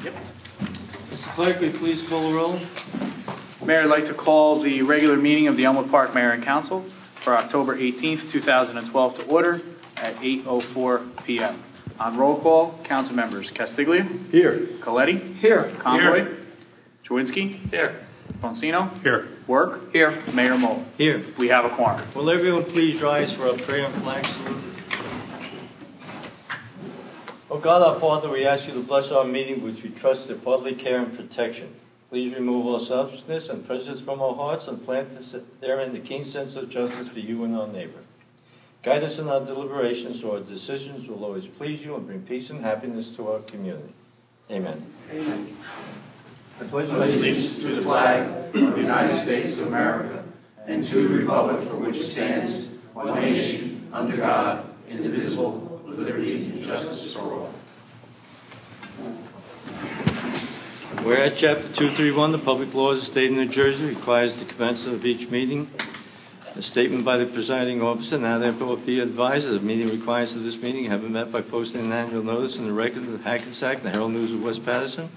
Yep. Mr. Clerk, will you please call the roll? Mayor, I'd like to call the regular meeting of the Elmwood Park Mayor and Council for October 18th, 2012 to order at 8:04 p.m. On roll call, council members Castiglia. Here. Coletti. Here. Conboy. Chewinski. Here. Bonsino. Here. Work. Here. Mayor Mole. Here. We have a quorum. Will everyone please rise for our prayer and flag salute? Oh God, our Father, we ask you to bless our meeting, which we trust your fatherly care and protection. Please remove all selfishness and prejudice from our hearts and plant therein the keen sense of justice for you and our neighbor. Guide us in our deliberations so our decisions will always please you and bring peace and happiness to our community. Amen. Amen. I pledge allegiance to the flag of the United States of America and to the republic for which it stands, one nation, under God, indivisible, with liberty and justice for all. Whereas Chapter 231, the Public Laws of the State of New Jersey requires the commencement of each meeting a statement by the presiding officer. Now therefore be advised that the meeting requirements of this meeting have been met by posting an annual notice in the record of the Hackensack and the Herald News of West Patterson,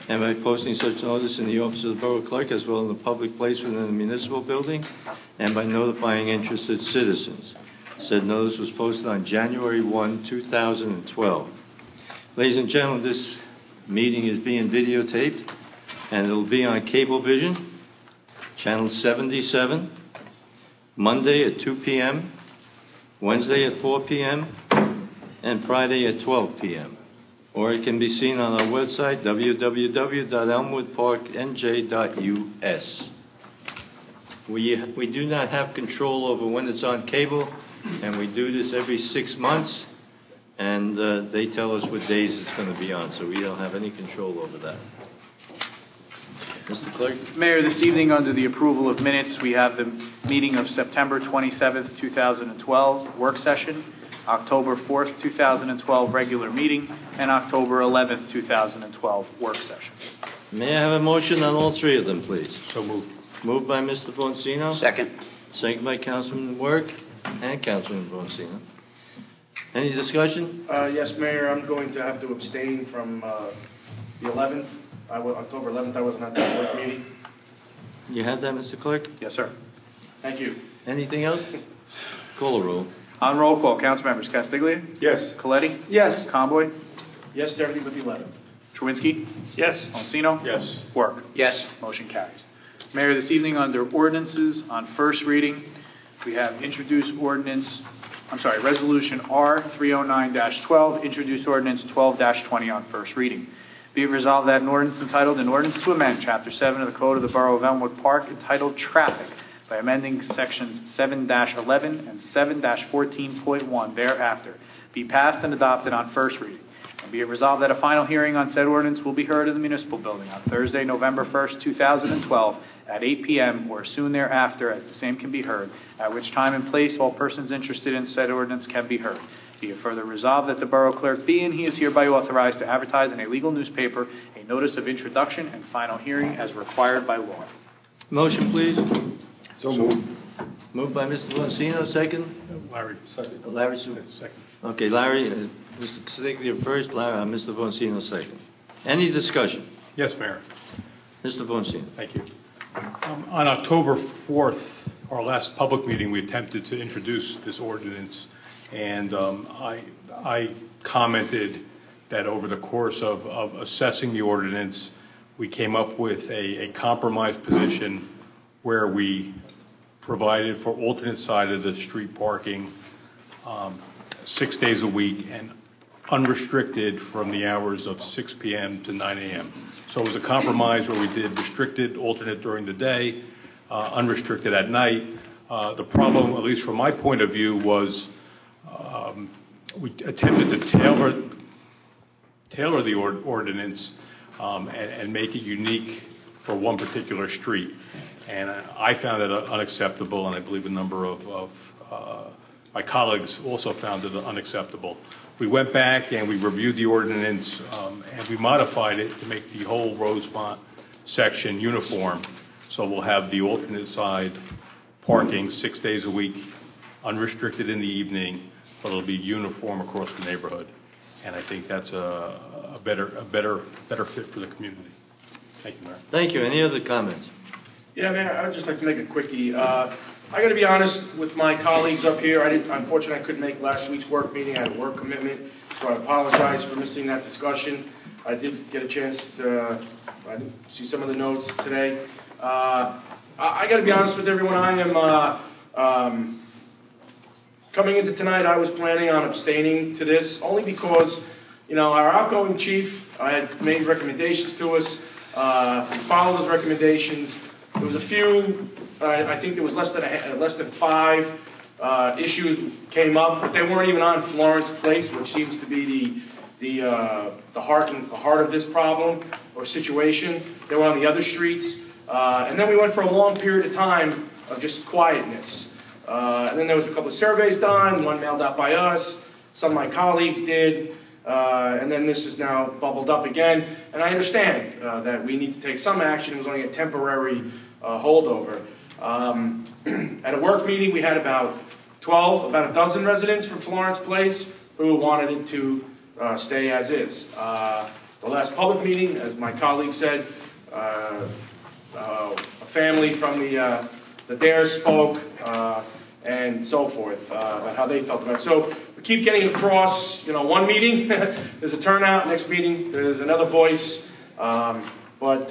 and by posting such notice in the office of the Borough Clerk as well in the public place within the municipal building, and by notifying interested citizens. Said notice was posted on January 1, 2012. Ladies and gentlemen, this meeting is being videotaped, and it'll be on Cablevision, channel 77, Monday at 2 p.m., Wednesday at 4 p.m., and Friday at 12 p.m. Or it can be seen on our website, www.elmwoodparknj.us. We do not have control over when it's on cable, and we do this every 6 months, and they tell us what days it's going to be on, so we don't have any control over that. Mr. Clerk? Mayor, this evening under the approval of minutes, we have the meeting of September 27th, 2012, work session, October 4th, 2012, regular meeting, and October 11th, 2012, work session. May I have a motion on all three of them, please? So moved. Moved by Mr. Bonsino. Second. Second by Councilman Work and Councilman Bonsino. Any discussion? Yes, Mayor, I'm going to have to abstain from the 11th. October 11th, I wasn't at that work meeting. You have that, Mr. Clerk? Yes, sir. Thank you. Anything else? Call a roll. On roll call, council members Castiglia. Yes. Coletti. Yes. Conboy. Yes to everything but the 11th. Chewinski. Yes. Bonsino. Yes. Work. Yes. Motion carries. Mayor, this evening under ordinances on first reading, we have Resolution R 309-12, introduced ordinance 12-20 on first reading. Be it resolved that an ordinance entitled, an ordinance to amend Chapter 7 of the Code of the Borough of Elmwood Park entitled Traffic by amending Sections 7-11 and 7-14.1 thereafter, be passed and adopted on first reading. And be it resolved that a final hearing on said ordinance will be heard in the municipal building on Thursday, November 1st, 2012 at 8 p.m. or soon thereafter as the same can be heard, at which time and place all persons interested in said ordinance can be heard. Be it further resolved that the Borough Clerk be and he is hereby authorized to advertise in a legal newspaper a notice of introduction and final hearing as required by law. Motion, please. So moved. Moved by Mr. Bonsino, second. Larry. Second. Larry, Second. okay, Larry, Mr. Castiglia first, Mr. Bonsino second. Any discussion? Yes, Mayor. Mr. Bonsino. Thank you. On October 4th, our last public meeting, we attempted to introduce this ordinance, and I commented that over the course of assessing the ordinance, we came up with a compromise position where we provided for alternate side of the street parking 6 days a week and unrestricted from the hours of 6 p.m. to 9 a.m. So it was a compromise where we did restricted, alternate during the day, unrestricted at night. The problem, at least from my point of view, was we attempted to tailor the ordinance and make it unique for one particular street. And I found it unacceptable, and I believe a number of my colleagues also found it unacceptable. We went back and we reviewed the ordinance and we modified it to make the whole Rosemont section uniform. So we'll have the alternate side parking 6 days a week, unrestricted in the evening, but it'll be uniform across the neighborhood. and I think that's a better fit for the community. Thank you, Mayor. Thank you. Any other comments? Yeah, man, I would just like to make a quickie. I got to be honest with my colleagues up here. Unfortunately, I couldn't make last week's work meeting. I had a work commitment, so I apologize for missing that discussion. I did get a chance to I did see some of the notes today. I got to be honest with everyone. I am coming into tonight. I was planning on abstaining to this only because, our outgoing chief had made recommendations to us. We followed those recommendations. There was a few. I think there was less than 5 issues came up, but they weren't even on Florence Place, which seems to be the heart of this problem or situation. They were on the other streets, and then we went for a long period of time of just quietness. And then there was a couple of surveys done, one mailed out by us, some of my colleagues did, and then this is now bubbled up again. And I understand that we need to take some action. It was only a temporary holdover. At a work meeting, we had about a dozen residents from Florence Place who wanted it to stay as is. The last public meeting, as my colleague said, a family from the Dares spoke, and so forth, about how they felt about it. So we keep getting across, one meeting, there's a turnout, next meeting, there's another voice, but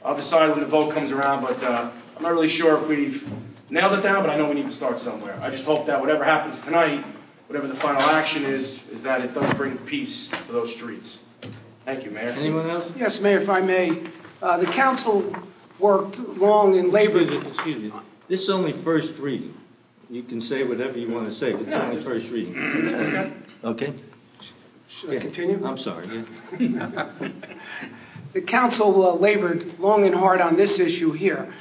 I'll decide when the vote comes around, but I'm not really sure if we've nailed it down, but I know we need to start somewhere. I just hope that whatever happens tonight, whatever the final action is that it does bring peace to those streets. Thank you, Mayor. Anyone else? Yes, Mayor, if I may. The council worked long and labored. Excuse me. This is only first reading. You can say whatever you want to say, but it's only first reading. Okay? Should I continue? I'm sorry. Yeah. The council labored long and hard on this issue here.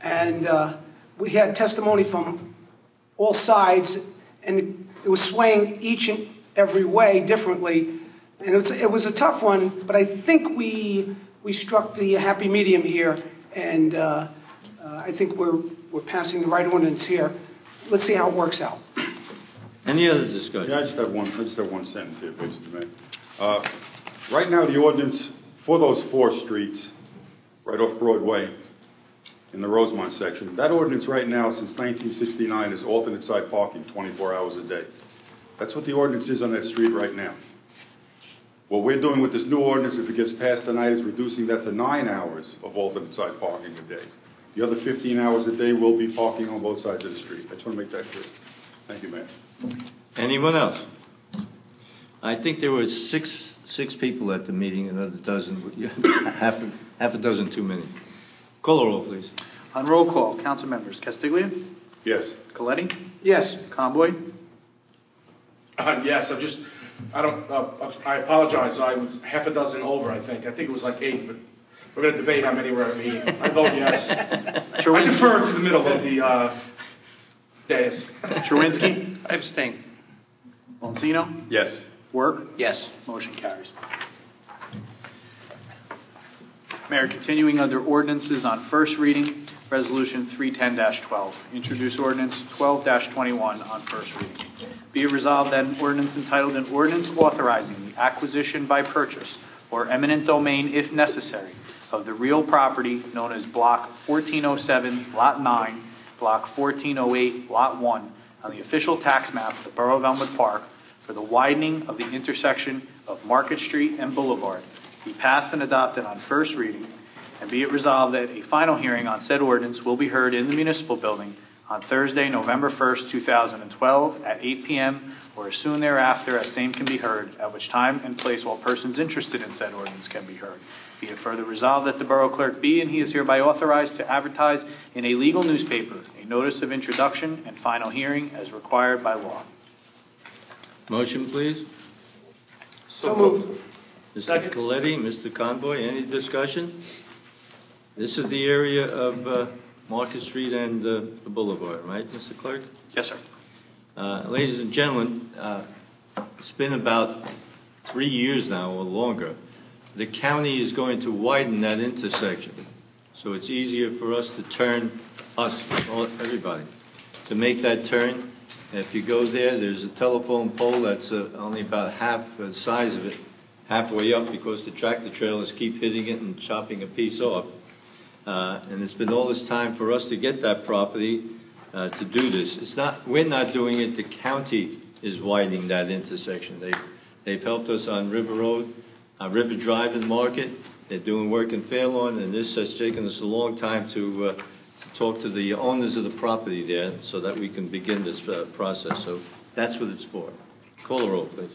And we had testimony from all sides, and it was swaying each and every way differently. And it was a tough one, but I think we struck the happy medium here, and I think we're passing the right ordinance here. Let's see how it works out. Any other discussion? Yeah, I just have one sentence here, basically, man. Right now, the ordinance for those 4 streets, right off Broadway, in the Rosemont section, that ordinance right now, since 1969, is alternate side parking 24 hours a day. That's what the ordinance is on that street right now. What we're doing with this new ordinance, if it gets passed tonight, is reducing that to 9 hours of alternate side parking a day. The other 15 hours a day will be parking on both sides of the street. I just want to make that clear. Thank you, Mayor. Anyone else? I think there were six people at the meeting, another dozen, half a dozen too many. Call the roll, please. On roll call, council members Castiglia, Yes. Coletti, Yes. Conboy, Yes, I apologize. I was half a dozen over, I think. I think it was like 8, but we're going to debate how many were at a meeting. I vote yes. I defer to the middle of the dais. Cherwinski, I abstain. Bonsino, Yes. Work, Yes. motion carries. Mayor, continuing under ordinances on first reading, Resolution 310-12. Introduce ordinance 12-21 on first reading. Be it resolved that an ordinance entitled an ordinance authorizing the acquisition by purchase or eminent domain if necessary of the real property known as Block 1407, Lot 9, Block 1408, Lot 1 on the official tax map of the Borough of Elmwood Park for the widening of the intersection of Market Street and Boulevard be passed and adopted on first reading, and be it resolved that a final hearing on said ordinance will be heard in the municipal building on Thursday, November 1st, 2012 at 8 p.m. or as soon thereafter as same can be heard, at which time and place all persons interested in said ordinance can be heard. Be it further resolved that the Borough Clerk be and he is hereby authorized to advertise in a legal newspaper a notice of introduction and final hearing as required by law. Motion, please. So moved. Mr. Coletti, Mr. Conboy, any discussion? This is the area of Market Street and the Boulevard, right, Mr. Clerk? Yes, sir. Ladies and gentlemen, it's been about 3 years now or longer. The county is going to widen that intersection, so it's easier for us to turn, everybody, to make that turn. If you go there, there's a telephone pole that's only about half the size of it, halfway up, because the tractor trailers keep hitting it and chopping a piece off. And it's been all this time for us to get that property to do this. We're not doing it. The county is widening that intersection. They've helped us on River Road, River Drive and Market. They're doing work in Fairlawn, and this has taken us a long time to talk to the owners of the property there so that we can begin this process. So that's what it's for. Call the roll, please.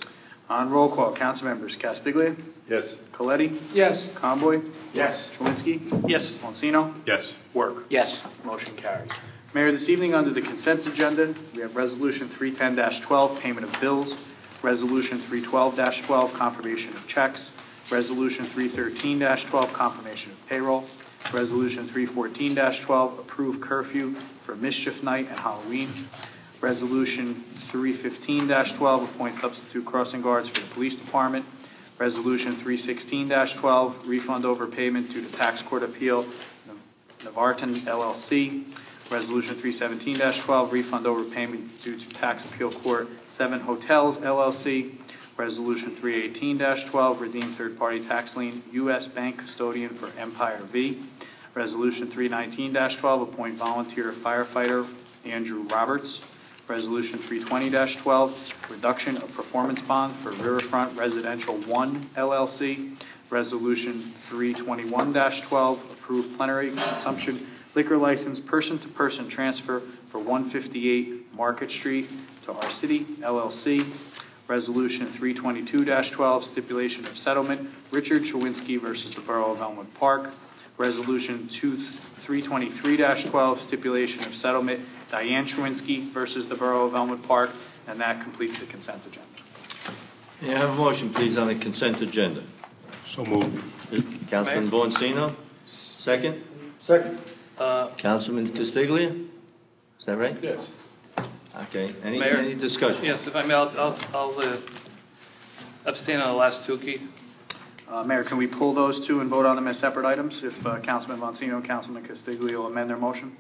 On roll call, council members Castiglia, Yes. Coletti, Yes. Conboy, Yes. Chewinski. Yes. Monsino. Yes. Work. Yes. Motion carries. Mayor, this evening under the consent agenda, we have Resolution 310-12, payment of bills, Resolution 312-12, confirmation of checks, Resolution 313-12, confirmation of payroll, Resolution 314-12, approve curfew for Mischief Night and Halloween, Resolution 315-12, appoint substitute crossing guards for the police department, Resolution 316-12, refund overpayment due to tax court appeal, Navartan LLC, Resolution 317-12, refund overpayment due to tax appeal court, 7 Hotels LLC, Resolution 318-12, redeem third-party tax lien, U.S. Bank custodian for Empire V, Resolution 319-12, appoint volunteer firefighter Andrew Roberts, Resolution 320-12, reduction of performance bond for Riverfront Residential 1 LLC, Resolution 321-12, approve plenary consumption liquor license person-to-person transfer for 158 Market Street to Our City LLC, Resolution 322-12, stipulation of settlement, Richard Chewinski versus the Borough of Elmwood Park, Resolution 323-12, stipulation of settlement, Diane Chewinski versus the Borough of Elmwood Park, and that completes the consent agenda. May I have a motion, please, on the consent agenda? So moved. Councilman Boncino, second. Second. Councilman Castiglia, is that right? Yes. Okay. Mayor? Any discussion? Yes, if I may, I'll abstain on the last two, Keith. Mayor, can we pull those two and vote on them as separate items if Councilman Monsino and Councilman Castiglia will amend their motion?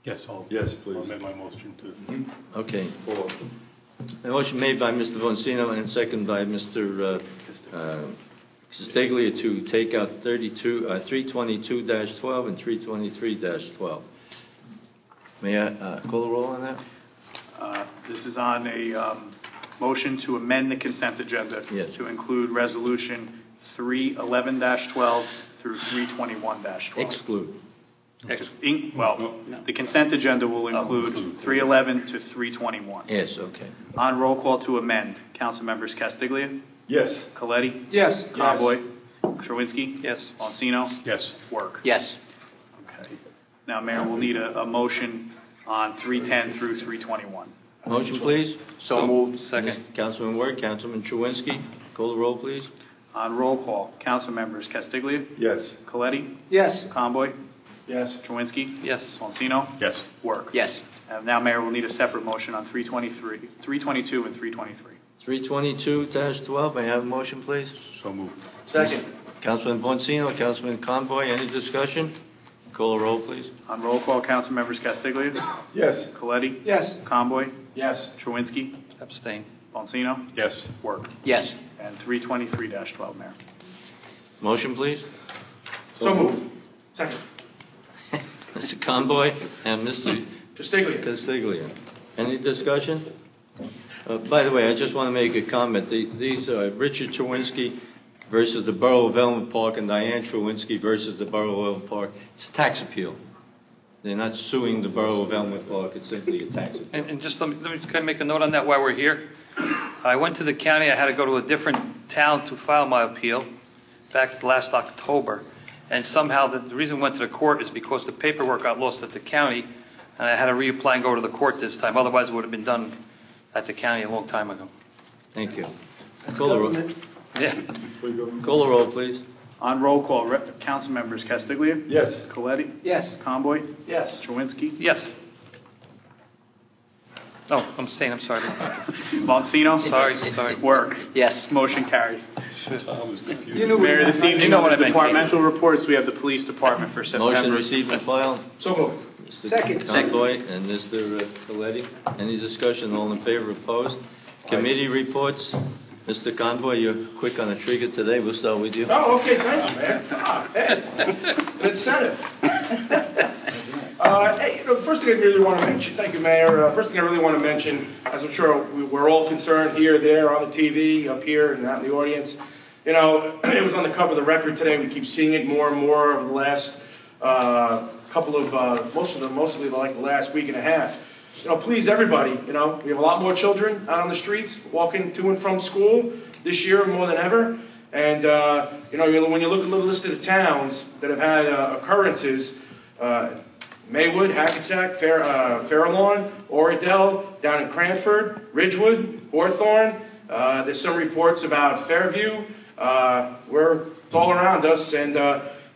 Yes, Yes, please. I'll amend my motion to. Okay. A motion made by Mr. Boncino and second by Mr. Castiglia to take out 322-12 and 323-12. May I call the roll on that? This is on a motion to amend the consent agenda Yes. to include Resolution 311-12 through 321-12. Exclude. The consent agenda will include 311 to 321. Yes, okay. On roll call to amend, council members Castiglia, Yes. Coletti, Yes. Conboy, Chewinski. Yes. Monsino. Yes. Work. Yes. Okay. Now, Mayor, we'll need a motion on 310 through 321. Motion, please. So moved. Second. Councilman Ward, Councilman Chewinski. Call the roll, please. On roll call, council members Castiglia, Yes. Coletti, Yes. Conboy, Yes. Chewinski. Yes. Monsino. Yes. Work. Yes. And now, Mayor, we'll need a separate motion on 322 and 323. 322-12. May I have a motion, please? So moved. Second. Councilman Boncino, Councilman Conboy. Any discussion? Call the roll, please. On roll call, council members Castiglia, Yes. Coletti, Yes. Conboy, Yes. Chewinski, Abstain. Monsino. Yes. Work. Yes. And 323-12, Mayor. Motion, please. So moved. Second. Mr. Conboy and Mr. Castiglia. Castiglia. Any discussion? By the way, I just want to make a comment. These are Richard Chewinski versus the Borough of Elmwood Park and Diane Chewinski versus the Borough of Elmwood Park. It's a tax appeal. They're not suing the Borough of Elmwood Park. It's simply a tax appeal. And just let me kind of make a note on that while we're here. I went to the county. I had to go to a different town to file my appeal back last October. And somehow the reason I went to the court is because the paperwork got lost at the county, and I had to reapply and go to the court this time. Otherwise, it would have been done at the county a long time ago. Thank you. Call the roll. Yeah. Call the roll, please. On roll call, council members Castiglia, Yes. Coletti, Yes. Conboy, Yes. Chewinski, Yes. Oh, I'm saying, I'm sorry. Monsino? Sorry. Work. Yes. Motion carries. Tom was confused. You knew Mayor, this evening know on what the I meant. departmental reports, we have the police department for September. Motion received and filed. So moved. Mr. Second. Conboy and Mr. Coletti. Any discussion? All in favor? Opposed? Committee reports. Mr. Conboy, you're quick on the trigger today. We'll start with you. Oh, okay, thank you, man. An incentive. Hey, the first thing I really want to mention, thank you, Mayor. First thing I really want to mention, as I'm sure we're all concerned here, there, on the TV, up here, and out in the audience. You know, it was on the cover of the Record today. We keep seeing it more and more over the last couple of, mostly like the last week and a half. You know, please, everybody, you know, we have a lot more children out on the streets walking to and from school this year more than ever. And, you know, when you look at the list of the towns that have had occurrences, Maywood, Hackensack, Fairlawn, Oradell, down in Cranford, Ridgewood, Hawthorne. There's some reports about Fairview. It's all around us. And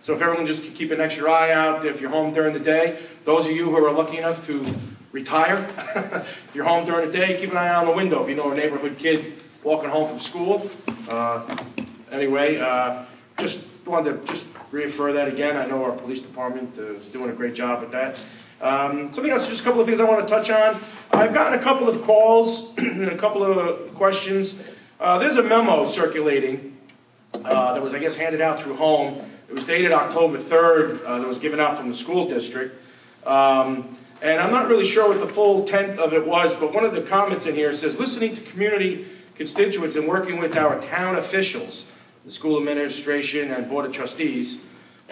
so if everyone just keep an extra eye out, if you're home during the day, those of you who are lucky enough to retire, if you're home during the day, keep an eye out on the window. If you know a neighborhood kid walking home from school. Anyway, just wanted to reaffirm that again. I know our police department is doing a great job with that. Something else, just a couple of things I want to touch on. I've gotten a couple of calls and a couple of questions. There's a memo circulating that was, I guess, handed out through home. It was dated October 3rd. That was given out from the school district. And I'm not really sure what the full intent of it was, but one of the comments in here says, listening to community constituents and working with our town officials, the school administration and board of trustees,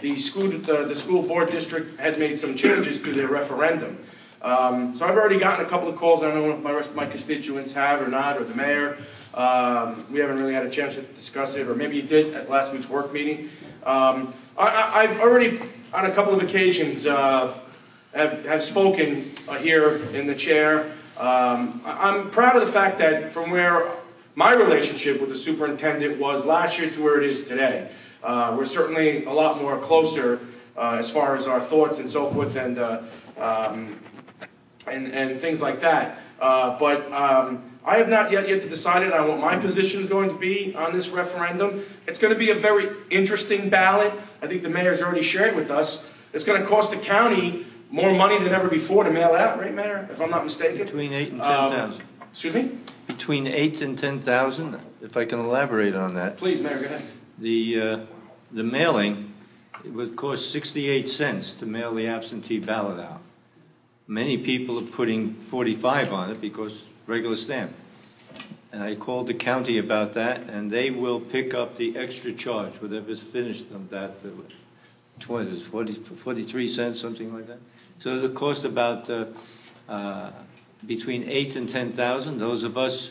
the school board district had made some changes to their referendum. So I've already gotten a couple of calls. I don't know if the rest of my constituents have or not, or the mayor. We haven't really had a chance to discuss it, or maybe you did at last week's work meeting. I've already, on a couple of occasions, have spoken here in the chair. I'm proud of the fact that from where my relationship with the superintendent was last year to where it is today, we're certainly a lot more closer as far as our thoughts and so forth and things like that. But I have not yet decided on what my position is going to be on this referendum. It's going to be a very interesting ballot. I think the mayor's already shared with us. It's going to cost the county more money than ever before to mail out, right, Mayor? If I'm not mistaken. Between 8 and 10,000. Excuse me? Between 8 and 10,000, if I can elaborate on that. Please, Mayor, go ahead. The mailing, it would cost 68 cents to mail the absentee ballot out. Many people are putting 45 on it because regular stamp. And I called the county about that, and they will pick up the extra charge, whatever's finished of that. 43 cents, something like that. So it'll cost about between 8 and 10,000. Those of us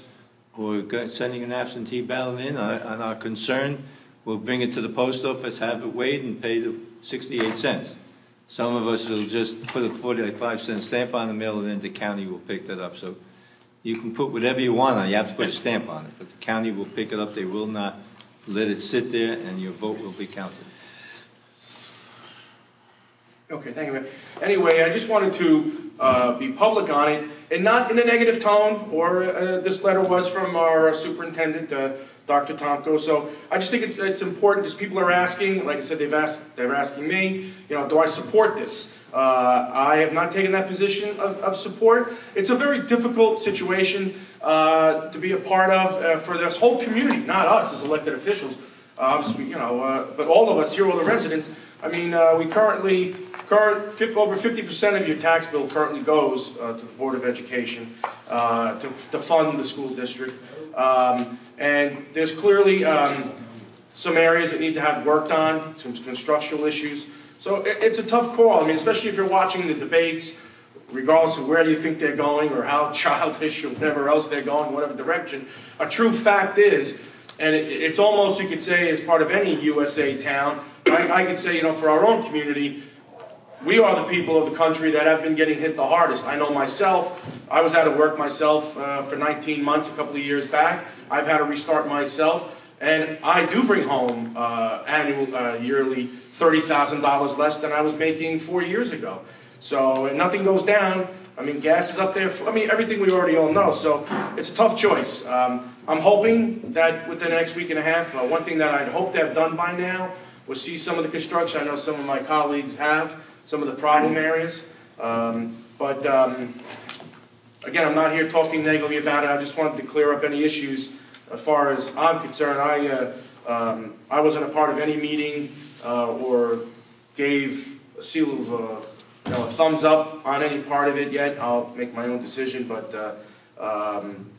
who are sending an absentee ballot in on our concern will bring it to the post office, have it weighed, and pay the 68 cents. Some of us will just put a 45-cent stamp on the mail, and then the county will pick that up. So you can put whatever you want on it. You have to put a stamp on it, but the county will pick it up. They will not let it sit there, and your vote will be counted. Okay, thank you. Anyway, I just wanted to be public on it, and not in a negative tone, or this letter was from our superintendent, Dr. Tomko. So I just think it's important because people are asking, like I said, they're asking me, do I support this? I have not taken that position of support. It's a very difficult situation to be a part of for this whole community, not us as elected officials, obviously, but all of us here, all the residents. I mean, we over 50% of your tax bill currently goes to the Board of Education to fund the school district. And there's clearly some areas that need to have worked on, some constructional issues. So it's a tough call. I mean, especially if you're watching the debates, regardless of where you think they're going or how childish or whatever else they're going, whatever direction. A true fact is, and it's almost, you could say, as part of any USA town, I could say, for our own community, we are the people of the country that have been getting hit the hardest. I know myself. I was out of work myself for 19 months a couple of years back. I've had to restart myself. And I do bring home yearly $30,000 less than I was making 4 years ago. So, and nothing goes down. I mean, gas is up there. I mean, everything we already all know. So it's a tough choice. I'm hoping that within the next week and a half, one thing that I'd hope to have done by now was see some of the construction. I know some of my colleagues have some of the problem areas. But again, I'm not here talking negatively about it. I just wanted to clear up any issues as far as I'm concerned. I wasn't a part of any meeting or gave a seal of a thumbs up on any part of it yet. I'll make my own decision, but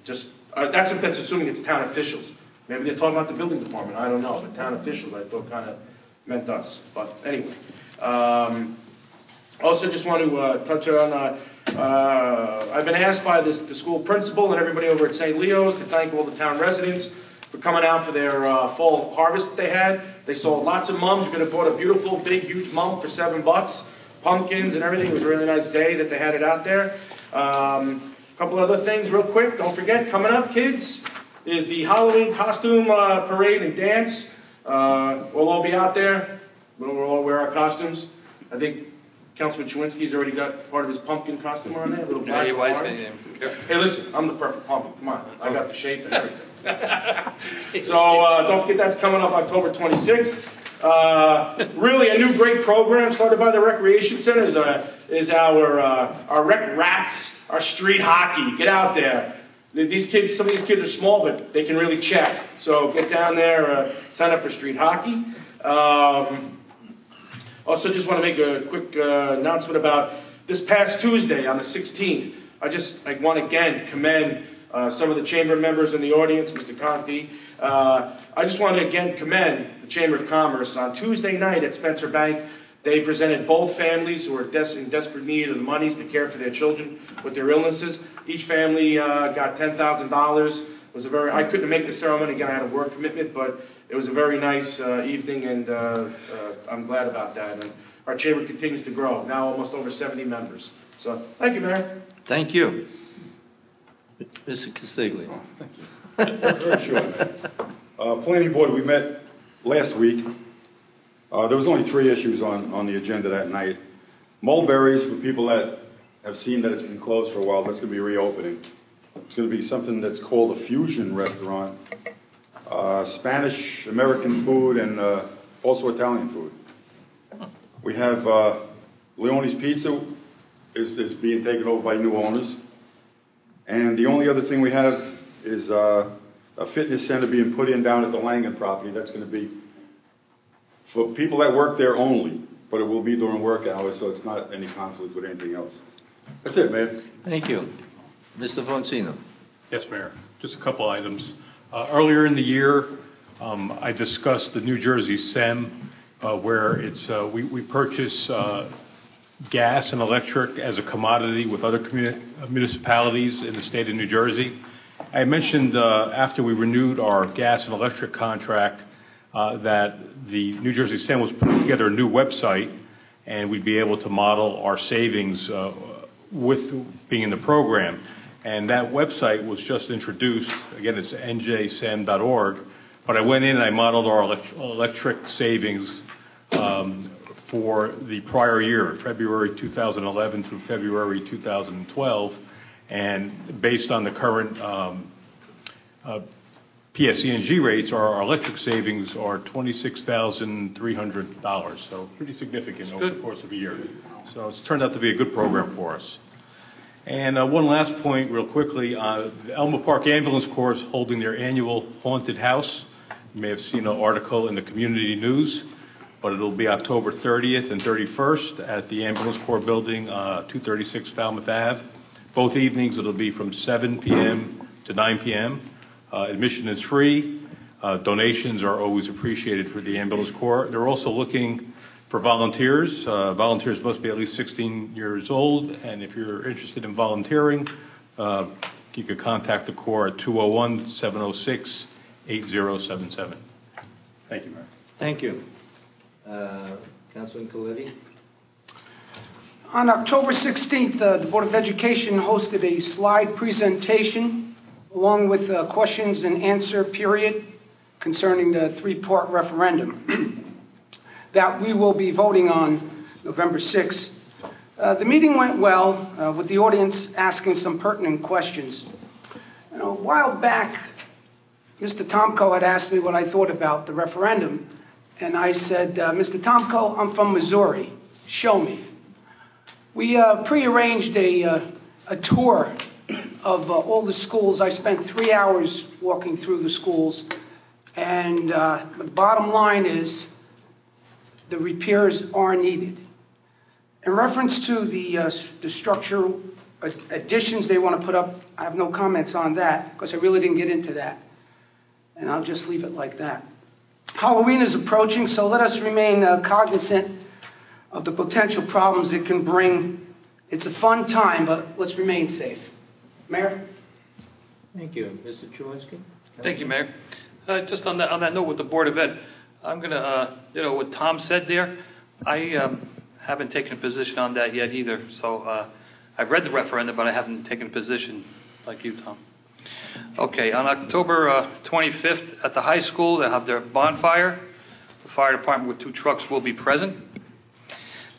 that's assuming it's town officials. Maybe they're talking about the building department. I don't know, but town officials I thought kind of meant us. But anyway, also just want to touch on. I've been asked by the school principal and everybody over at St. Leo's to thank all the town residents for coming out for their fall harvest that they had. They sold lots of mums. You could have bought a beautiful, big, huge mum for $7. Pumpkins and everything. It was a really nice day that they had it out there. A couple other things real quick. Don't forget, coming up, kids, is the Halloween costume parade and dance. We'll all be out there. We'll all wear our costumes. I think Councilman Chewinski's already got part of his pumpkin costume on there. A little black and orange. Hey, listen, I'm the perfect pumpkin. Come on. I got the shape and everything. So don't forget that's coming up October 26th. Really a new great program started by the Recreation Center is our Rec Rats, our street hockey. Get out there. These kids, some of these kids are small, but they can really check. So get down there, sign up for street hockey. Also just want to make a quick announcement about this past Tuesday on the 16th. I want to again commend some of the chamber members in the audience, Mr. Conti. I just want to again commend the Chamber of Commerce. On Tuesday night at Spencer Bank, they presented both families who are in desperate need of the monies to care for their children with their illnesses. Each family got $10,000. I couldn't make the ceremony. Again, I had a work commitment, but it was a very nice evening, and I'm glad about that. And our chamber continues to grow, now almost over 70 members. So thank you, Mayor. Thank you. Mr. Castiglia. Very short. Planning board, we met last week. There was only 3 issues on the agenda that night. Mulberries, for people that have seen that it's been closed for a while, that's going to be reopening. It's going to be something that's called a fusion restaurant. Spanish, American food, and also Italian food. We have Leone's Pizza is being taken over by new owners. And the only other thing we have is a fitness center being put in down at the Langen property. That's going to be for people that work there only, but it will be during work hours, so it's not any conflict with anything else. That's it, Mayor. Thank you. Mr. Foncino. Yes, Mayor. Just a couple items. Earlier in the year, I discussed the New Jersey SEM, where it's we purchase gas and electric as a commodity with other municipalities in the state of New Jersey. I mentioned after we renewed our gas and electric contract that the New Jersey SEM was putting together a new website, and we'd be able to model our savings with being in the program. And that website was just introduced. Again, it's njsem.org. But I went in and I modeled our electric savings for the prior year, February 2011 through February 2012. And based on the current PSE&G rates, our electric savings are $26,300. So pretty significant over the course of a year. So it's turned out to be a good program for us. And one last point real quickly, the Elma Park Ambulance Corps is holding their annual haunted house. You may have seen an article in the community news, but it'll be October 30th and 31st at the Ambulance Corps building, 236 Falmouth Ave. Both evenings it'll be from 7 p.m. to 9 p.m. Admission is free. Donations are always appreciated for the Ambulance Corps. They're also looking for volunteers. Volunteers must be at least 16 years old, and if you're interested in volunteering, you can contact the Corps at 201-706-8077. Thank you, Mayor. Thank you. Councilman Coletti. On October 16th, the Board of Education hosted a slide presentation along with a questions and answer period concerning the 3-part referendum that we will be voting on November 6th. The meeting went well, with the audience asking some pertinent questions. You know, a while back, Mr. Tomko had asked me what I thought about the referendum, and I said, Mr. Tomko, I'm from Missouri. Show me. We prearranged a tour of all the schools. I spent 3 hours walking through the schools, and the bottom line is the repairs are needed. In reference to the structural additions they want to put up, I have no comments on that because I really didn't get into that. And I'll just leave it like that. Halloween is approaching, so let us remain cognizant of the potential problems it can bring. It's a fun time, but let's remain safe. Mayor? Thank you. Mr. Chewinski? Thank you, Mayor. Just on that note with the Board of Ed, I'm going to, what Tom said there, I haven't taken a position on that yet either. So I've read the referendum, but I haven't taken a position like you, Tom. Okay, on October 25th at the high school, they'll have their bonfire. The fire department with 2 trucks will be present.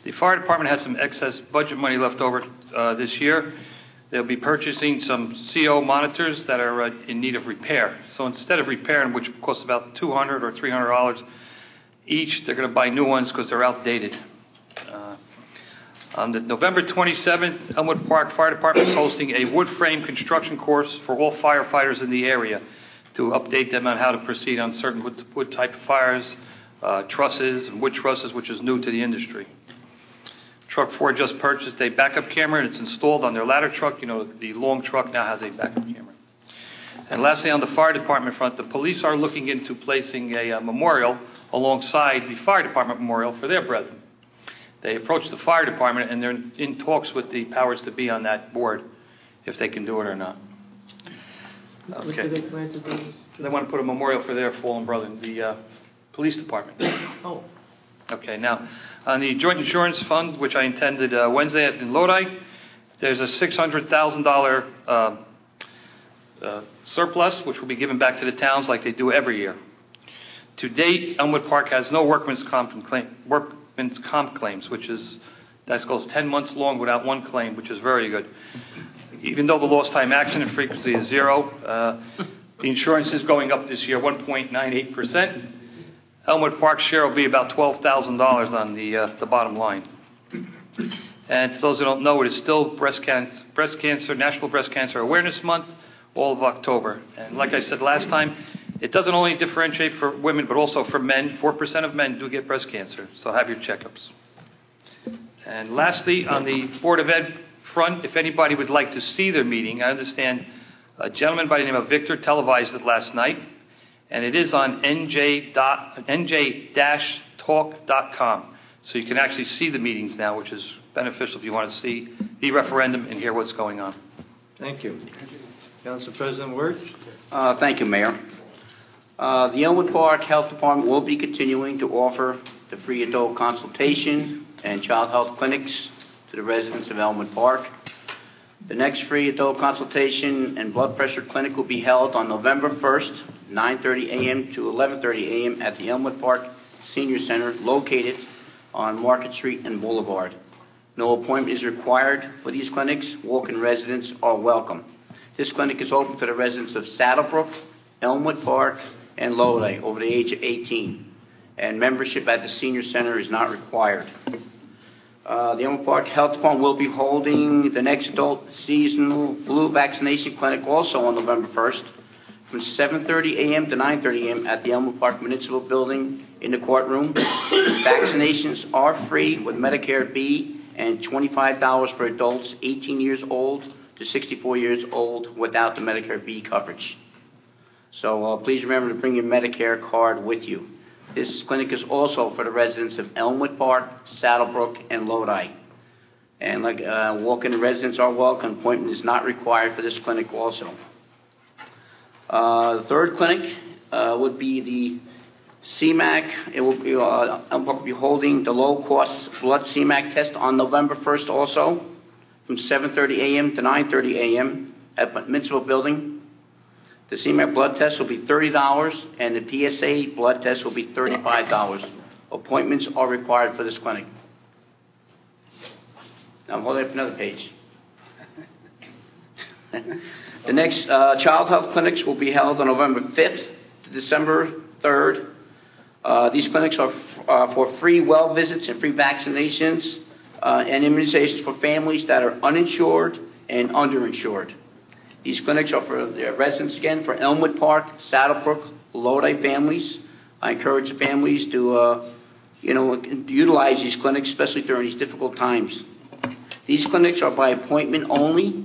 The fire department had some excess budget money left over this year. They'll be purchasing some CO monitors that are in need of repair. So instead of repairing, which costs about $200 or $300 each, they're going to buy new ones because they're outdated. On the November 27th, Elmwood Park Fire Department is hosting a wood frame construction course for all firefighters in the area to update them on how to proceed on certain wood type fires, trusses, and wood trusses, which is new to the industry. Truck 4 just purchased a backup camera, and it's installed on their ladder truck. You know, the long truck now has a backup camera. And lastly, on the fire department front, the police are looking into placing a memorial alongside the fire department memorial for their brethren. They approached the fire department, and they're in talks with the powers to be on that board, if they can do it or not. Okay. What do they plan to do? They want to put a memorial for their fallen brother in the police department. Oh. Okay, now, on the joint insurance fund, which I intended Wednesday in Lodi, there's a $600,000 surplus, which will be given back to the towns like they do every year. To date, Elmwood Park has no workman's comp claims, that goes 10 months long without one claim, which is very good. Even though the lost time accident frequency is 0, the insurance is going up this year, 1.98%. Elmwood Park's share will be about $12,000 on the bottom line. And to those who don't know, it is still National Breast Cancer Awareness Month, all of October. And like I said last time, it doesn't only differentiate for women, but also for men. 4% of men do get breast cancer, so have your checkups. And lastly, on the Board of Ed front, if anybody would like to see their meeting, I understand a gentleman by the name of Victor televised it last night, and it is on nj-talk.com. So you can actually see the meetings now, which is beneficial if you want to see the referendum and hear what's going on. Thank you. Council President Wirtz? Thank you, Mayor. The Elmwood Park Health Department will be continuing to offer the free adult consultation and child health clinics to the residents of Elmwood Park. The next free adult consultation and blood pressure clinic will be held on November 1st, 9:30 a.m. to 11:30 a.m. at the Elmwood Park Senior Center located on Market Street and Boulevard. No appointment is required for these clinics. Walk-in residents are welcome. This clinic is open to the residents of Saddlebrook, Elmwood Park, and Lodi over the age of 18. And membership at the Senior Center is not required. The Elmwood Park Health Department will be holding the next adult seasonal flu vaccination clinic also on November 1st from 7:30 a.m. to 9:30 a.m. at the Elmwood Park Municipal Building in the courtroom. Vaccinations are free with Medicare B and $25 for adults 18 years old to 64 years old without the Medicare B coverage. So please remember to bring your Medicare card with you. This clinic is also for the residents of Elmwood Park, Saddlebrook, and Lodi. And walk-in residents are welcome. Appointment is not required for this clinic also. The third clinic would be the CMAC. It will be, Elmwood Park will be holding the low-cost blood CMAC test on November 1st also from 7:30 a.m. to 9:30 a.m. at the Municipal Building. The CMAC blood test will be $30, and the PSA blood test will be $35. Appointments are required for this clinic. Now I'm holding up another page. The next child health clinics will be held on November 5th to December 3rd. These clinics are for free well visits and free vaccinations and immunizations for families that are uninsured and underinsured. These clinics are for their residents, again, for Elmwood Park, Saddlebrook, Lodi families. I encourage the families to, utilize these clinics, especially during these difficult times. These clinics are by appointment only.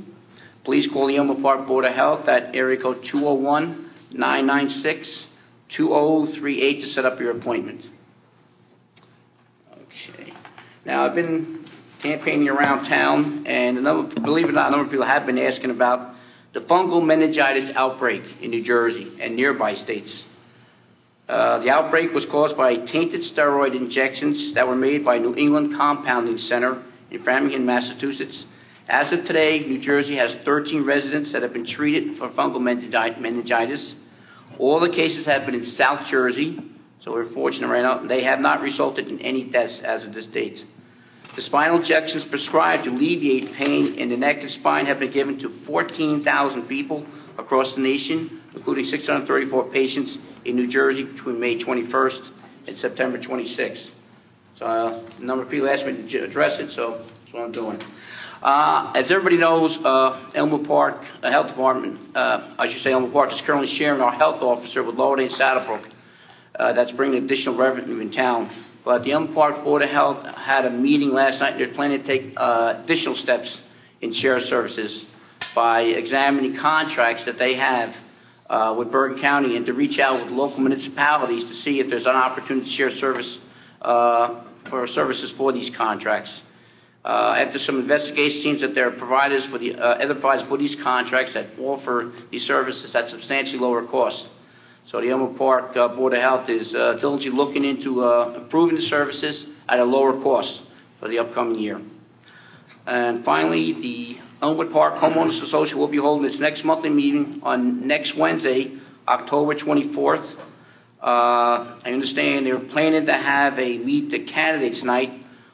Please call the Elmwood Park Board of Health at area code 201-996-2038 to set up your appointment. Okay. Now, I've been campaigning around town, and believe it or not, a number of people have been asking about the fungal meningitis outbreak in New Jersey and nearby states. The outbreak was caused by tainted steroid injections that were made by New England Compounding Center in Framingham, Massachusetts. As of today, New Jersey has 13 residents that have been treated for fungal meningitis. All the cases have been in South Jersey, so we're fortunate right now. They have not resulted in any deaths as of this date. The spinal injections prescribed to alleviate pain in the neck and spine have been given to 14,000 people across the nation, including 634 patients in New Jersey between May 21st and September 26th. So a number of people asked me to address it, so that's what I'm doing. As everybody knows, Elmwood Park Health Department, Elmwood Park is currently sharing our health officer with Lodi and Saddlebrook. That's bringing additional revenue in town. But the Elmwood Park Board of Health had a meeting last night, and they're planning to take additional steps in shared services by examining contracts that they have with Bergen County and to reach out with local municipalities to see if there's an opportunity to share services for these contracts. After some investigation, it seems that there are providers for other providers for these contracts that offer these services at substantially lower cost. So the Elmwood Park Board of Health is diligently looking into improving the services at a lower cost for the upcoming year. And finally, the Elmwood Park Homeowners Association will be holding its next monthly meeting on next Wednesday, October 24th. I understand they're planning to have a Meet the Candidates night.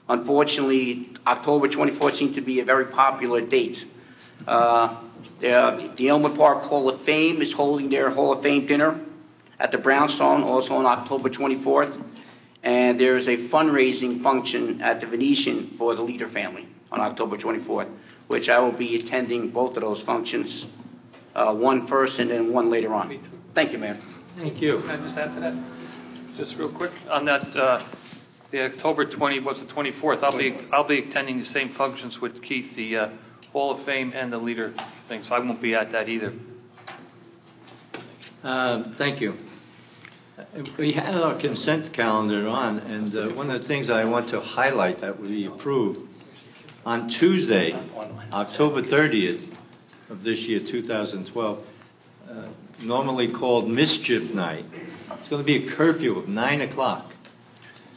Unfortunately, October 24th seems to be a very popular date. The Elmwood Park Hall of Fame is holding their Hall of Fame dinner at the Brownstone, also on October 24th. And there is a fundraising function at the Venetian for the Leader family on October 24th, which I will be attending both of those functions, one first and then one later on. Thank you, Mayor. Thank you. Can I just add to that? Just real quick on that, the October 24th. I'll be attending the same functions with Keith, the Hall of Fame and the Leader thing, so I won't be at that either. Thank you. We had our consent calendar on, and one of the things I want to highlight that we approved on Tuesday, October 30th of this year, 2012, normally called Mischief Night. It's going to be a curfew of 9 o'clock.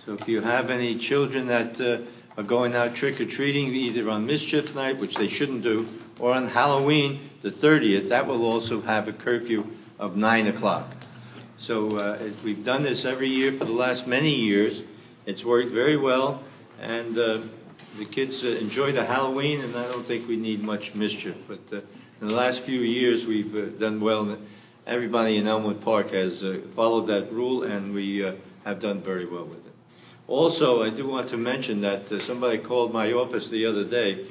So if you have any children that are going out trick-or-treating, either on Mischief Night, which they shouldn't do, or on Halloween, the 30th, that will also have a curfew of 9 o'clock. So we've done this every year for the last many years. It's worked very well, and the kids enjoy the Halloween, and I don't think we need much mischief. But in the last few years, we've done well. Everybody in Elmwood Park has followed that rule, and we have done very well with it. Also, I do want to mention that somebody called my office the other day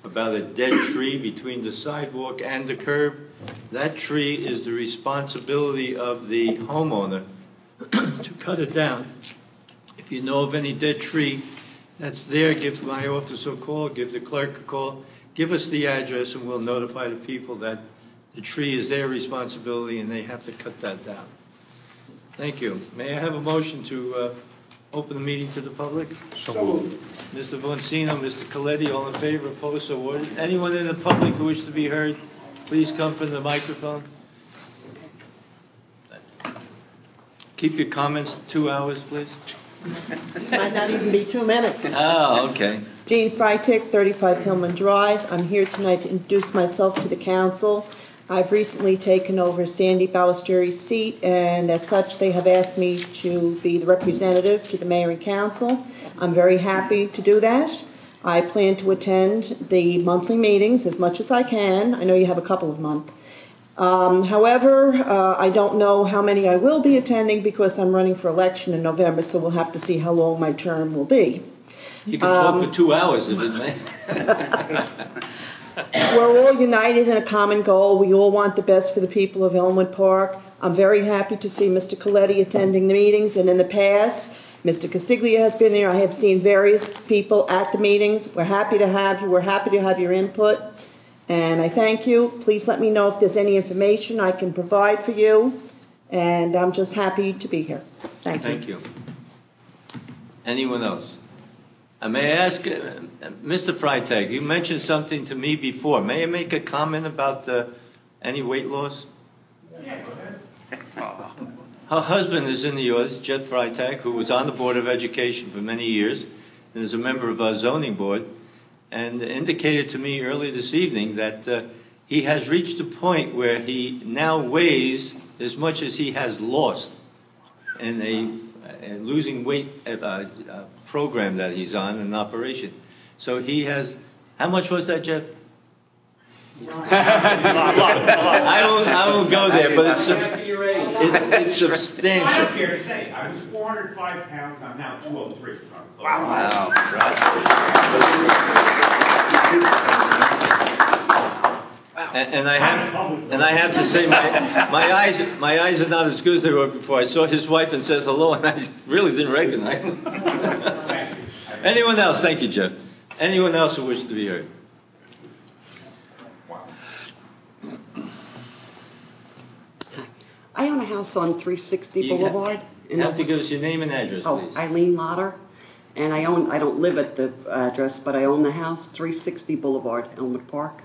about a dead tree between the sidewalk and the curb. That tree is the responsibility of the homeowner to cut it down. If you know of any dead tree that's there, give my office a call, give the clerk a call, give us the address, and we'll notify the people that the tree is their responsibility and they have to cut that down. Thank you. May I have a motion to open the meeting to the public? So moved. Mr. Boncino, Mr. Coletti, all in favor, opposed, so ordered. Anyone in the public who wishes to be heard, please come from the microphone. Keep your comments to 2 hours, please. Might not even be 2 minutes. Oh, okay. Jean Freitag, 35 Hillman Drive. I'm here tonight to introduce myself to the council. I've recently taken over Sandy Balistrieri's seat, and as such, they have asked me to be the representative to the mayor and council. I'm very happy to do that. I plan to attend the monthly meetings as much as I can. I know you have a couple of months. However, I don't know how many I will be attending because I'm running for election in November, so we'll have to see how long my term will be. You can talk for 2 hours if it may. We're all united in a common goal. We all want the best for the people of Elmwood Park. I'm very happy to see Mr. Coletti attending the meetings, and in the past, Mr. Castiglia has been there. I have seen various people at the meetings. We're happy to have you. We're happy to have your input. And I thank you. Please let me know if there's any information I can provide for you. And I'm just happy to be here. Thank you. Thank you. Anyone else? May I ask, Mr. Freitag, you mentioned something to me before. May I make a comment about any weight loss? Yeah, go ahead. Her husband is in the audience, Jeff Freitag, who was on the Board of Education for many years and is a member of our zoning board, and indicated to me earlier this evening that he has reached a point where he now weighs as much as he has lost in a losing weight program that he's on, an operation. So he has, how much was that, Jeff? I won't go there, but it's substantial. I don't care to say. I was 405 pounds. I'm now 203. So. Wow. And I have to say, my eyes are not as good as they were before. I saw his wife and said hello, and I really didn't recognize him. Anyone else? Thank you, Jeff. Anyone else who wishes to be heard? I own a house on 360 Boulevard. You have to give us your name and address, please. Eileen Lotter. And I don't live at the address, but I own the house, 360 Boulevard, Elmwood Park.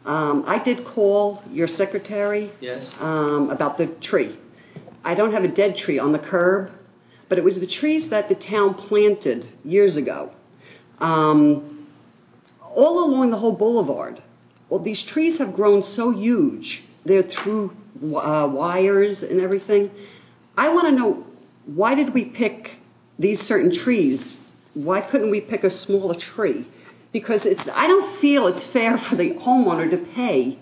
I did call your secretary about the tree. I don't have a dead tree on the curb, but it was the trees that the town planted years ago. All along the whole boulevard. Well, these trees have grown so huge. They're through wires and everything. I want to know, why did we pick these certain trees? Why couldn't we pick a smaller tree? Because I don't feel it's fair for the homeowner to pay.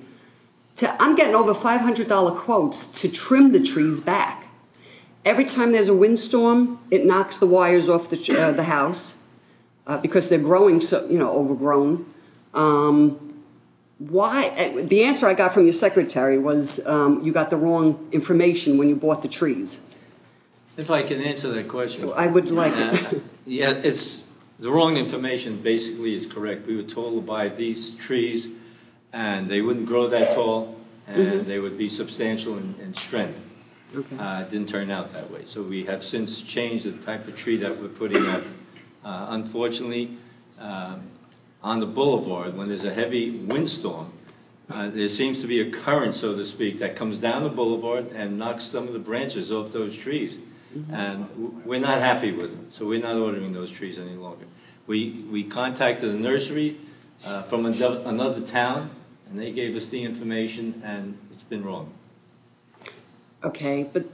I'm getting over $500 quotes to trim the trees back. Every time there's a windstorm, it knocks the wires off the house because they're growing, so overgrown. Why? The answer I got from your secretary was you got the wrong information when you bought the trees. If I can answer that question. I would like it. Yeah, it's the wrong information. Basically, is correct. We were told to buy these trees, and they wouldn't grow that tall, and they would be substantial in strength. Okay. It didn't turn out that way. So we have since changed the type of tree that we're putting up. Unfortunately, on the boulevard, when there's a heavy windstorm, there seems to be a current, so to speak, that comes down the boulevard and knocks some of the branches off those trees. And we're not happy with them, so we're not ordering those trees any longer. We contacted a nursery from another town, and they gave us the information, and it's been wrong. Okay, but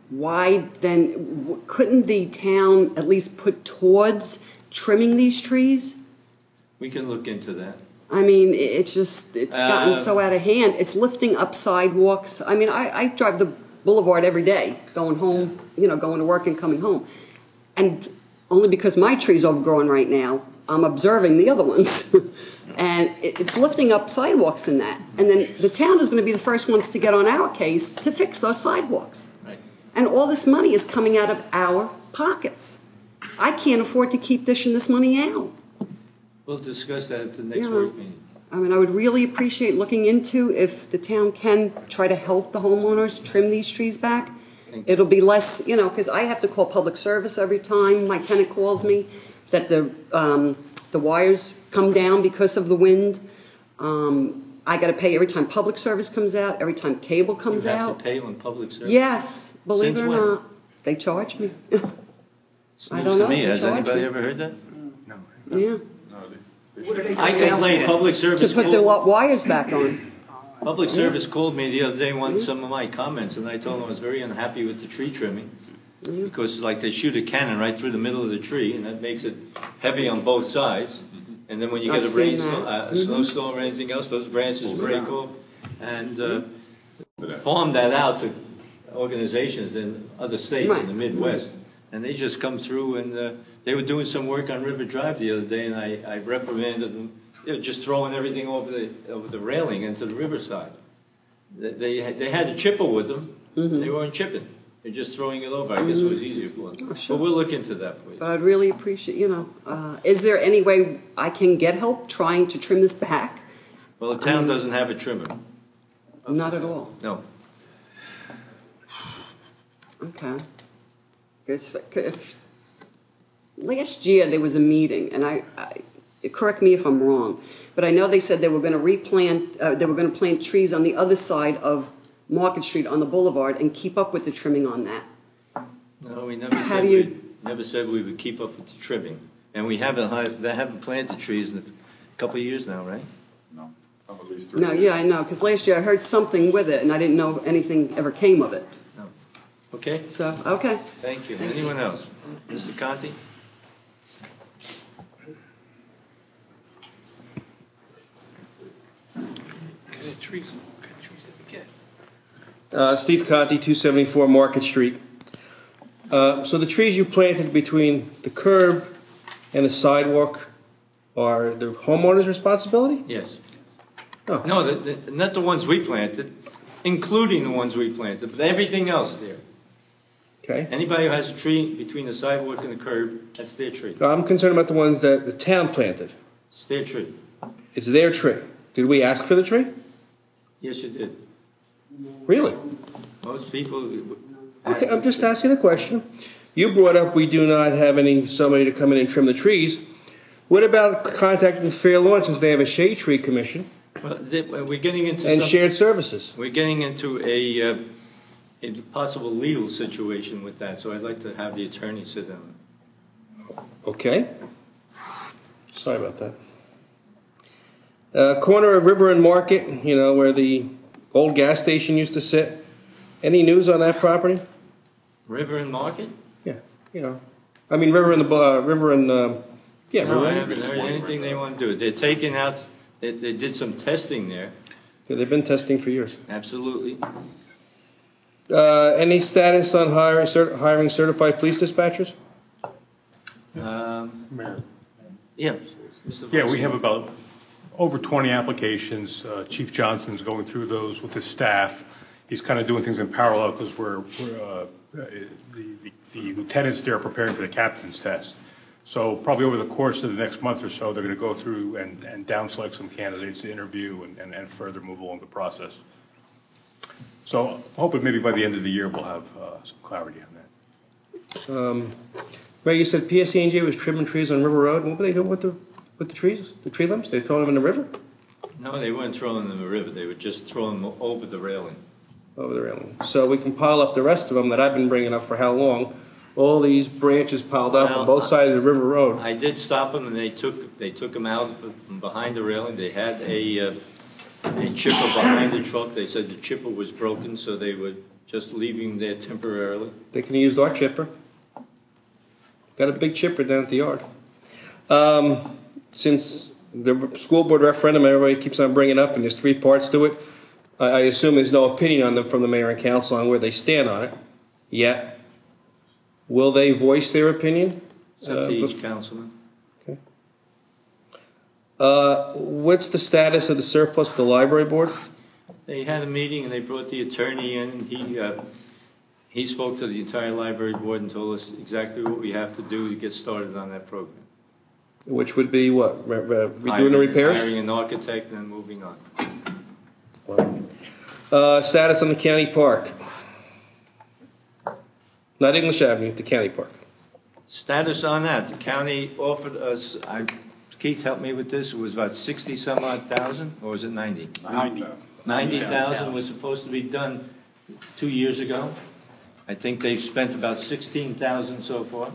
why then couldn't the town at least put towards trimming these trees? We can look into that. I mean, it's gotten so out of hand. It's lifting up sidewalks. I mean, I drive the boulevard every day, going home, going to work and coming home. And only because my tree's overgrown right now, I'm observing the other ones. And it's lifting up sidewalks in that. And then the town is going to be the first ones to get on our case to fix those sidewalks. Right. And all this money is coming out of our pockets. I can't afford to keep dishing this money out. We'll discuss that at the next work meeting. I mean, I would really appreciate looking into if the town can try to help the homeowners trim these trees back. It'll be less, because I have to call public service every time my tenant calls me that the wires come down because of the wind. I got to pay every time public service comes out, every time cable comes out. You have to pay on public service? Yes, believe Since it or when? not. They charge me. I don't to know. me. They Has charge anybody me. ever heard that? No. Yeah. I complained. Public service To put the called, wires back on. public service called me the other day, wanted some of my comments, and I told them I was very unhappy with the tree trimming because, like, they shoot a cannon right through the middle of the tree, and that makes it heavy on both sides. And then when you I've get a seen rainstorm, that. a snowstorm or anything else, those branches break off and farm that out to organizations in other states in the Midwest. And they just come through, and they were doing some work on River Drive the other day, and I reprimanded them. They were just throwing everything over the railing into the riverside. They had a chipper with them. They weren't chipping. They're just throwing it over. I guess it was easier for them. Oh, sure. But we'll look into that for you. But I'd really appreciate, is there any way I can get help trying to trim this back? Well, the town doesn't have a trimmer. Not at all. No. Okay. Last year there was a meeting, and correct me if I'm wrong, but I know they said they were going to plant trees on the other side of Market Street on the boulevard and keep up with the trimming on that. No, we never said we would keep up with the trimming, and they haven't planted trees in a couple of years now, right? No, at least 3 No, years. yeah, I know, because last year I heard something with it, and I didn't know anything ever came of it. No. Okay. So, okay. Thank you. Anyone else? Mr. Conti? Steve Conti, 274 Market Street. So the trees you planted between the curb and the sidewalk are the homeowner's responsibility? Yes. Oh. No, not the ones we planted, including the ones we planted, but everything else there. Okay. Anybody who has a tree between the sidewalk and the curb, that's their tree. I'm concerned about the ones that the town planted. It's their tree. It's their tree. Did we ask for the tree? Yes, you did. Really? Most people. Okay, I'm just asking a question. You brought up we do not have somebody to come in and trim the trees. What about contacting Fair Lawn since they have a shade tree commission Well, we're getting into and shared services? We're getting into a possible legal situation with that, so I'd like to have the attorney sit down. Okay. Sorry about that. Corner of River and Market, where the old gas station used to sit. Any news on that property? River and Market? Yeah, I mean River and No, River. I haven't heard anything they want to do. They're taking out. They did some testing there. Yeah, they've been testing for years. Absolutely. Any status on hiring certified police dispatchers? Mayor. Yeah. Mr. Yeah, we Vice have Mayor. about over 20 applications. Chief Johnson's going through those with his staff. He's kind of doing things in parallel because the lieutenants there are preparing for the captain's test. So probably over the course of the next month or so, they're going to go through and down select some candidates to interview and further move along the process. So I'm hoping maybe by the end of the year we'll have some clarity on that. Ray, you said PSE&J was trimming trees on River Road. What were they doing with the trees? The tree limbs? They throwing them in the river? No, they weren't throwing them in the river. They were just throwing them over the railing. Over the railing. So we can pile up the rest of them that I've been bringing up for how long? All these branches piled up on both sides of the River Road. I did stop them, and they took them out from behind the railing. They had a chipper behind the truck. They said the chipper was broken, so they were just leaving there temporarily. They can use our chipper. Got a big chipper down at the yard. Since the school board referendum, everybody keeps on bringing up, and there's 3 parts to it. I assume there's no opinion on them from the mayor and council on where they stand on it yet. Will they voice their opinion? It's up to each councilman. Okay. What's the status of the surplus to the library board? They had a meeting, and they brought the attorney in, and he spoke to the entire library board and told us exactly what we have to do to get started on that program. Which would be what? Redoing the repairs? Hiring an architect and moving on. Status on the county park. Not English Avenue, the county park. Status on that, the county offered us, Keith helped me with this, it was about 60 some odd thousand, or was it 90? 90,000 was supposed to be done 2 years ago. I think they've spent about 16,000 so far.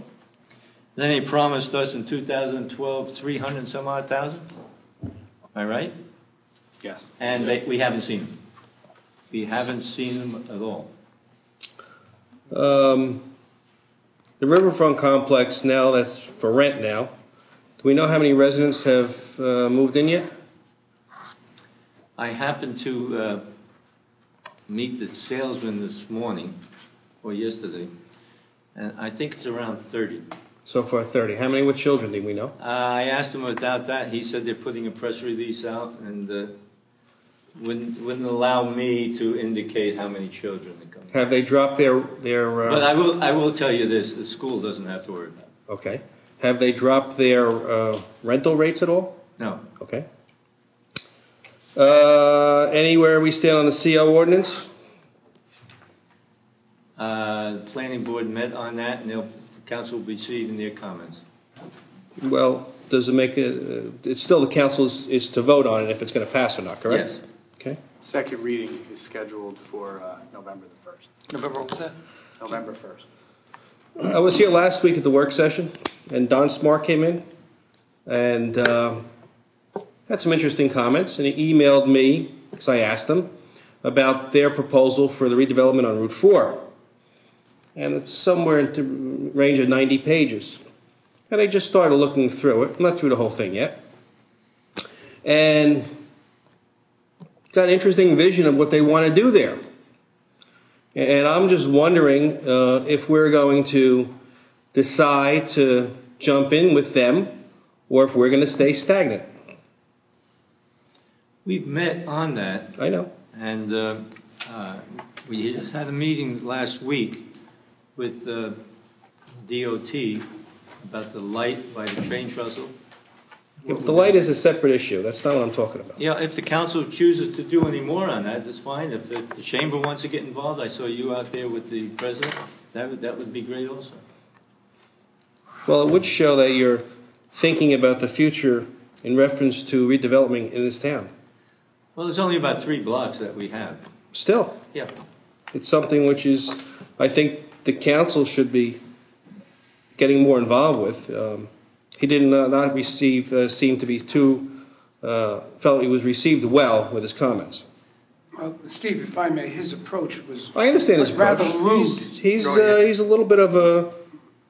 Then they promised us in 2012 300 some odd thousand. Am I right? Yes. And we haven't seen them. We haven't seen them at all. The riverfront complex now, that's for rent now. Do we know how many residents have moved in yet? I happened to meet the salesman this morning, or yesterday, and I think it's around 30. So far, 30. How many with children, do we know? I asked him about that. He said they're putting a press release out and wouldn't allow me to indicate how many children are coming. Have they dropped their But I will tell you this: the school doesn't have to worry about it. Okay. Have they dropped their rental rates at all? No. Okay. Anywhere we stand on the CO ordinance? The planning board met on that, and the council will be receiving their comments. Well, does it make it? It's still the council's is to vote on it if it's going to pass or not, correct? Yes. Okay. Second reading is scheduled for November the 1st. November, what was that? November 1st. I was here last week at the work session, and Don Smart came in and had some interesting comments, and he emailed me, because I asked him, about their proposal for the redevelopment on Route 4. And it's somewhere in the range of 90 pages. And I just started looking through it, not through the whole thing yet, and got an interesting vision of what they want to do there. And I'm just wondering if we're going to decide to jump in with them or if we're going to stay stagnant. We've met on that. I know. And we just had a meeting last week with DOT about the light by the train trestle. Yeah, but the light is a separate issue. That's not what I'm talking about. Yeah, if the council chooses to do any more on that, that's fine. If the chamber wants to get involved, I saw you out there with the president. That would be great also. Well, it would show that you're thinking about the future in reference to redevelopment in this town. Well, there's only about 3 blocks that we have. Still. Yeah. It's something which is, I think, the council should be getting more involved with. He did not seem to be felt he was received well with his comments. Well, Steve, if I may, his approach was I understand his approach. rather rude. He's a little bit of a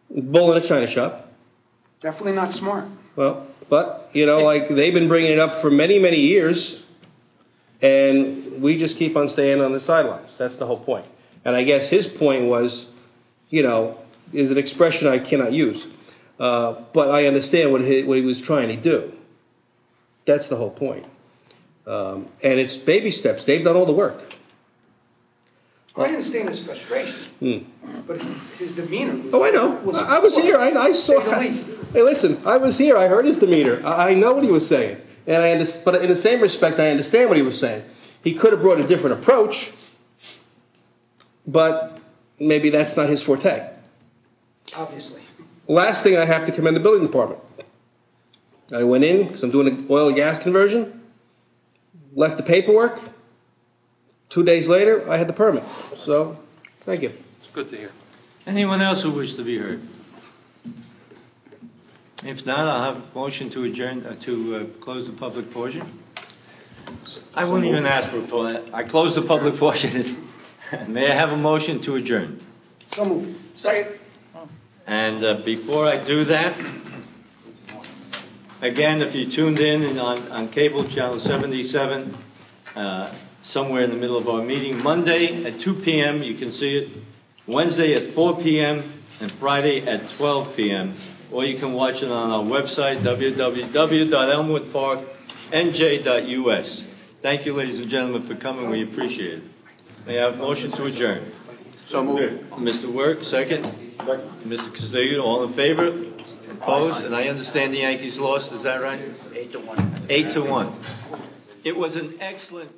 bull in a china shop. Definitely not smart. Well, but, like they've been bringing it up for many, many years, and we just keep on staying on the sidelines. That's the whole point. And I guess his point was, is an expression I cannot use. But I understand what he was trying to do. That's the whole point. And it's baby steps. They've done all the work. I understand his frustration, but his demeanor. Oh, I know. I was here. I saw. Hey, listen. I was here. I heard his demeanor. I know what he was saying, and but in the same respect, I understand what he was saying. He could have brought a different approach, but maybe that's not his forte. Obviously. Last thing, I have to commend the building department. I went in because I'm doing an oil and gas conversion, left the paperwork. 2 days later, I had the permit. So, thank you. It's good to hear. Anyone else who wishes to be heard? If not, I'll have a motion to adjourn, to close the public portion. I wouldn't even ask for a poll. I close the public portion. May I have a motion to adjourn? So moved. Second. And before I do that, again, if you tuned in on cable channel 77, somewhere in the middle of our meeting, Monday at 2 p.m., you can see it, Wednesday at 4 p.m., and Friday at 12 p.m. Or you can watch it on our website, www.elmwoodparknj.us. Thank you, ladies and gentlemen, for coming. We appreciate it. May I have a motion to adjourn? So moved. Mr. Work, second. Mr. Castillo, all in favor? Opposed? And I understand the Yankees lost, is that right? 8-1. 8-1. It was an excellent